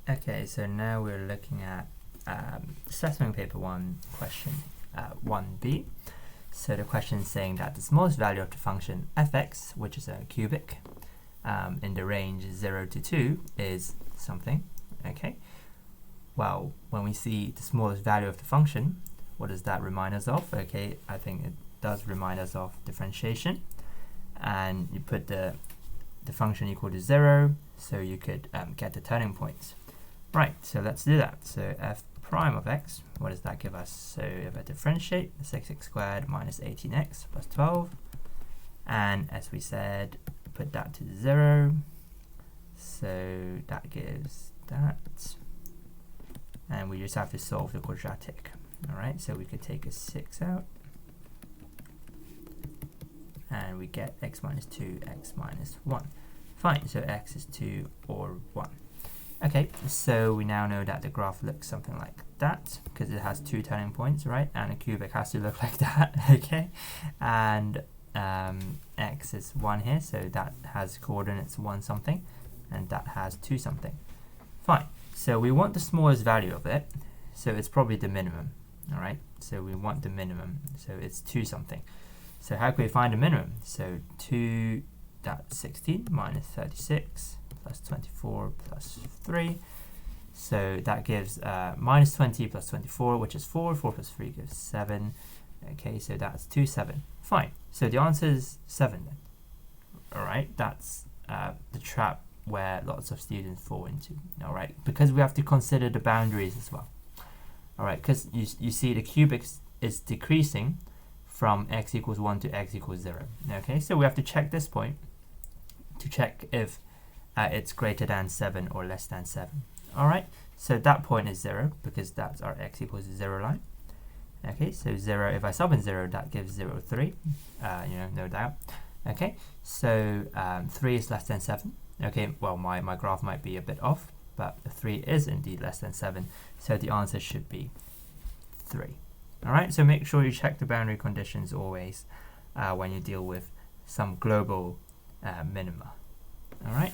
Okay, so now we're looking at Spciemn paper 1 question 1b. So the question is saying that the smallest value of the function fx, which is a cubic, in the range 0 to 2 is something. Okay. Well, when we see the smallest value of the function, what does that remind us of? Okay, I think it does remind us of differentiation. And you put the function equal to 0, so you could get the turning points. Right, so let's do that. So f prime of x, what does that give us? So if I differentiate, it's x squared minus 18x plus 12. And as we said, put that to 0. So that gives that. And we just have to solve the quadratic. All right, so we could take a 6 out. And we get x minus 2, x minus 1. Fine, so x is 2 or 1. Okay, so we now know that the graph looks something like that, because it has 2 turning points, right? And a cubic has to look like that, okay? And x is 1 here, so that has coordinates 1 something, and that has 2 something. Fine, so we want the smallest value of it, so it's probably the minimum, all right? So we want the minimum, so it's 2 something. So how can we find the minimum? So 2, that's 16 minus 36 plus 24 plus 3. So that gives minus 20 plus 24, which is 4. 4 plus 3 gives 7. Okay, so that's 2, 7. Fine. So the answer is 7 then. All right, that's the trap where lots of students fall into. All right, because we have to consider the boundaries as well. All right, because you see the cubic is decreasing from x equals 1 to x equals 0. Okay, so we have to check this point to check if it's greater than 7 or less than 7. All right, so that point is 0 because that's our x equals 0 line. Okay, so 0, if I sub in 0, that gives 0, 3, no doubt. Okay, so 3 is less than 7. Okay, well, my graph might be a bit off, but 3 is indeed less than 7, so the answer should be 3. All right, so make sure you check the boundary conditions always when you deal with some global minima. All right.